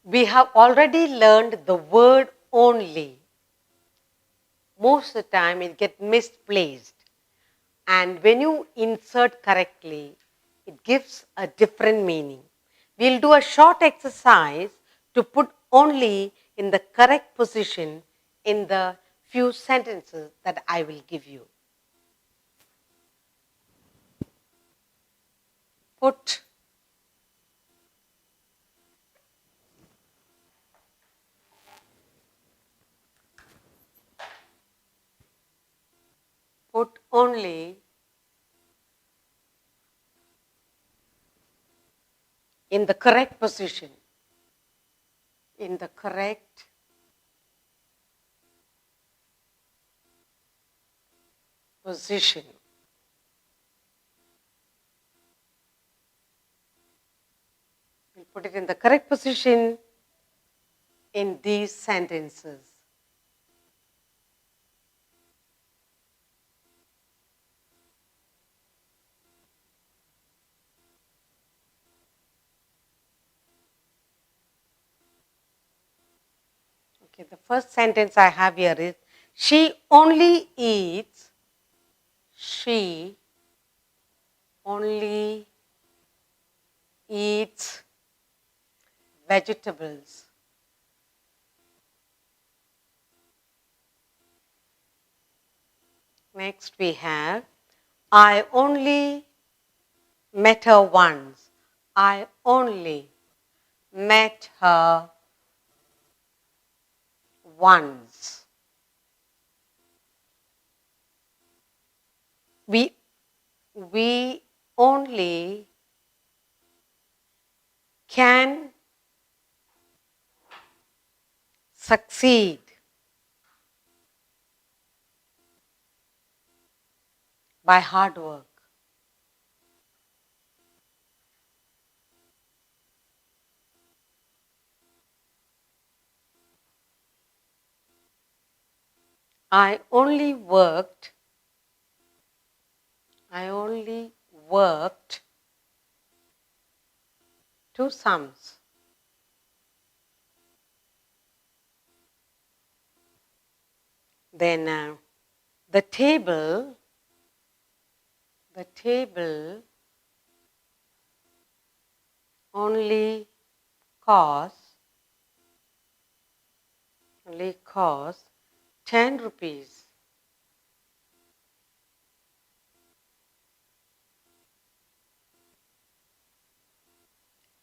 We have already learned the word only. Most of the time it gets misplaced. And when you insert correctly, it gives a different meaning. We'll do a short exercise to put only in the correct position in the few sentences that I will give you. Put only in the correct position. In the correct position. We'll put it in the correct position in these sentences. Okay, the first sentence I have here is, she only eats vegetables. Next we have, I only met her once. I only met her once. We only can succeed by hard work. I only worked two sums. Then the table only costs 10 rupees.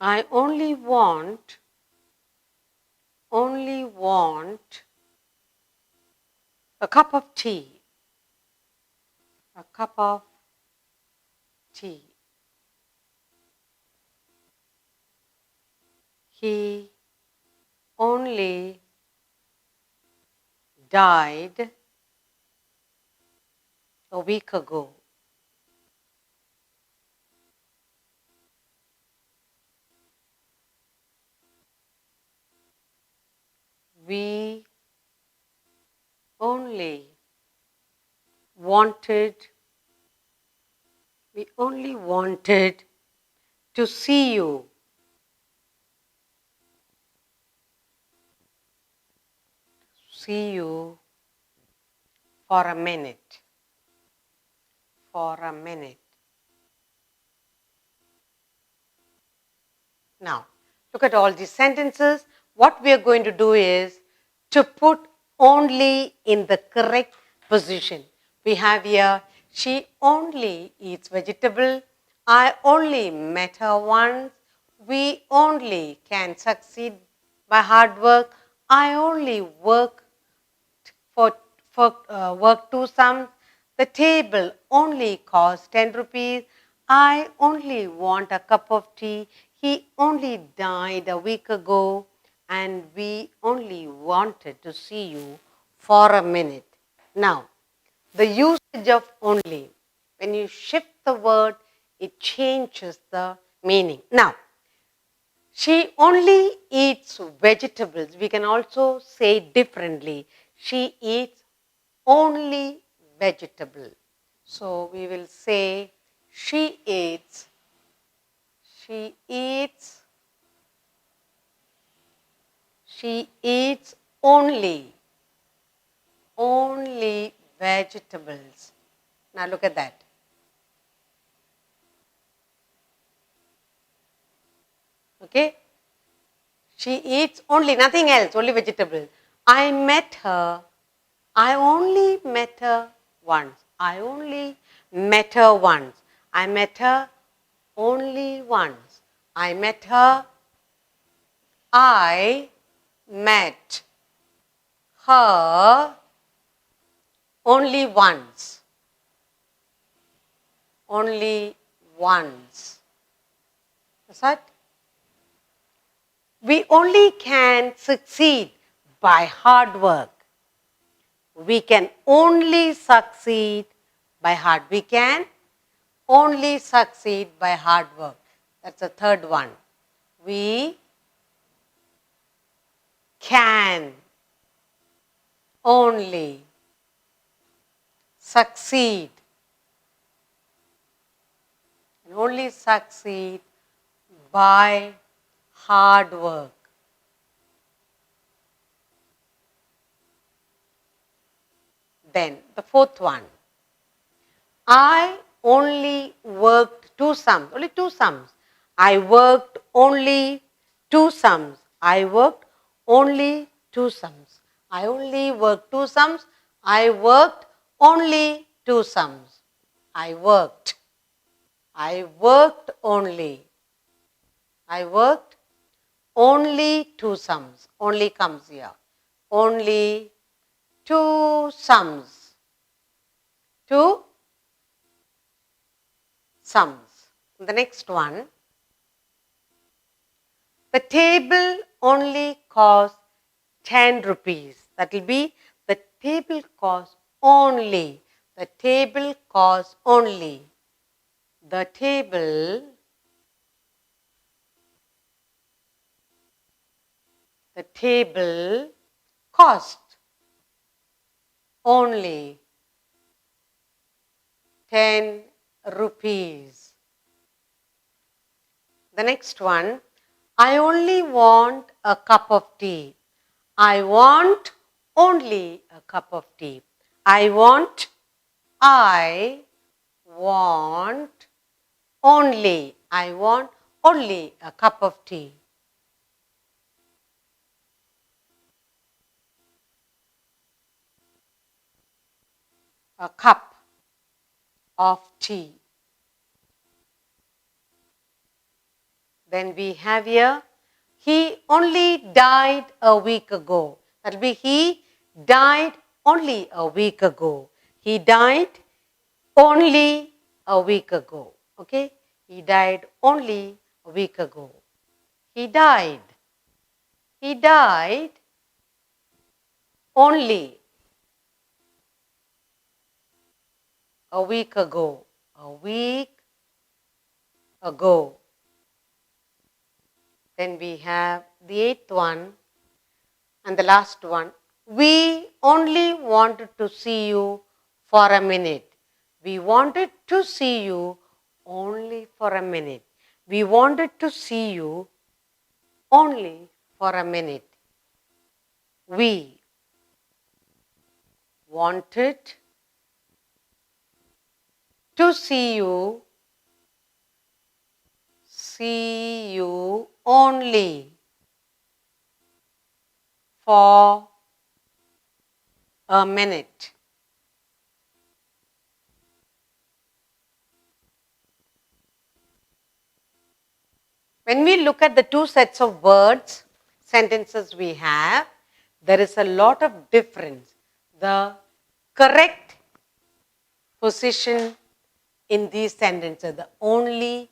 I only want a cup of tea. A cup of tea. He only died a week ago. We only wanted to see you. See you for a minute. For a minute. Now, look at all these sentences. What we are going to do is to put only in the correct position. We have here, she only eats vegetable. I only met her once. We only can succeed by hard work. I only work work two sums. The table only costs 10 rupees. I only want a cup of tea. He only died a week ago. And we only wanted to see you for a minute. Now, the usage of only. When you shift the word, it changes the meaning. Now, she only eats vegetables. We can also say differently. She eats only vegetable. So we will say she eats She eats only vegetables. Now look at that. Okay? She eats only, nothing else, only vegetables. I only met her once. I only met her once. I met her only once. I met her. I met her only once. Only once. That's right. We only can succeed by hard work. We can only succeed by hard. We can only succeed by hard work. That's the third one. We can only succeed and only succeed by hard work. Then the fourth one. I only worked two sums, only two sums. I worked only two sums. I worked only two sums. I only worked two sums. I worked only two sums. I worked. I worked only. I worked only two sums. Only comes here. Only two sums. Two sums. The next one. The table only costs 10 rupees. That will be the table costs only. The table costs only. The table cost only 10 rupees. The next one, I only want a cup of tea. I want only a cup of tea. I want only a cup of tea. A cup of tea. Then we have here, he only died a week ago. That will be he died only a week ago. He died only a week ago. Okay? He died only a week ago. He died. He died only a week ago. A week ago. Then we have the eighth one and the last one. We only wanted to see you for a minute. We wanted to see you only for a minute. We wanted to see you only for a minute. We wanted to see you only for a minute. When we look at the two sets of words, sentences we have, there is a lot of difference. The correct position in these sentences, the only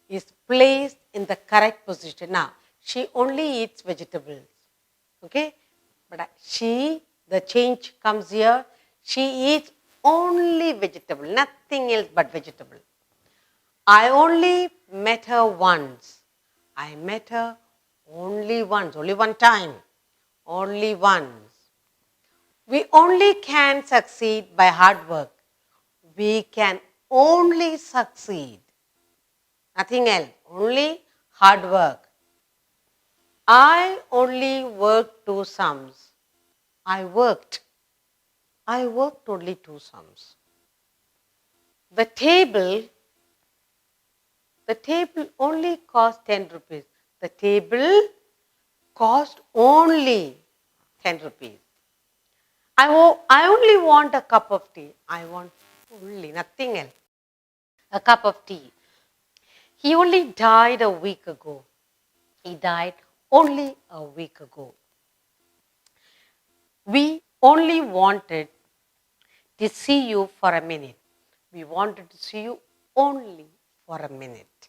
is placed in the correct position. Now, she only eats vegetables. Okay? But the change comes here. She eats only vegetable, nothing else but vegetable. I only met her once. I met her only once, only one time. Only once. We only can succeed by hard work. We can only succeed. Nothing else, only hard work. I only worked 2 sums. I worked. I worked only 2 sums. The table only cost 10 rupees. The table cost only 10 rupees. I only want a cup of tea. I want only nothing else. A cup of tea. He only died a week ago. He died only a week ago. We only wanted to see you for a minute. We wanted to see you only for a minute.